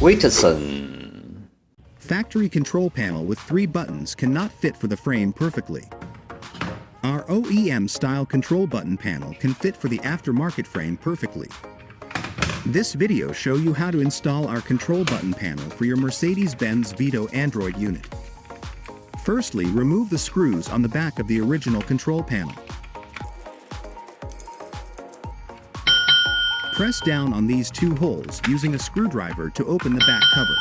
WITSON. Factory control panel with 3 buttons cannot fit for the frame perfectly. Our OEM style control button panel can fit for the aftermarket frame perfectly. This video show you how to install our control button panel for your Mercedes-Benz Vito Android unit. Firstly, remove the screws on the back of the original control panel. Press down on these 2 holes using a screwdriver to open the back cover.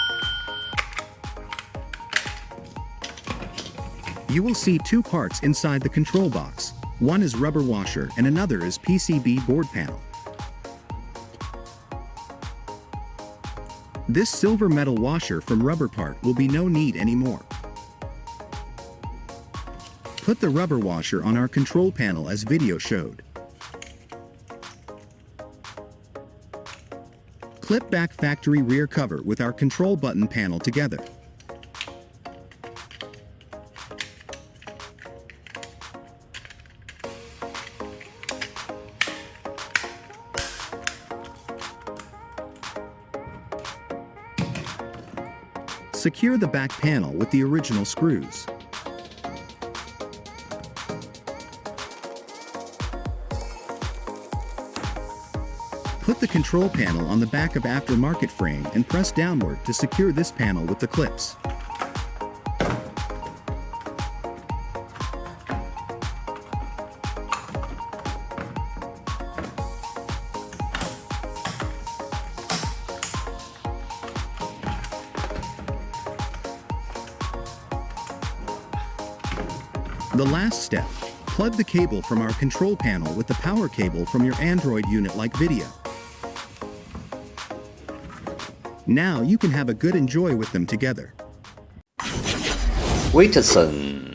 You will see 2 parts inside the control box. One is rubber washer and another is PCB board panel. This silver metal washer from rubber part will be no need anymore. Put the rubber washer on our control panel as video showed. Clip back factory rear cover with our control button panel together. Secure the back panel with the original screws. Put the control panel on the back of aftermarket frame and press downward to secure this panel with the clips. The last step, plug the cable from our control panel with the power cable from your Android unit like video. Now you can have a good enjoy with them together. WITSON.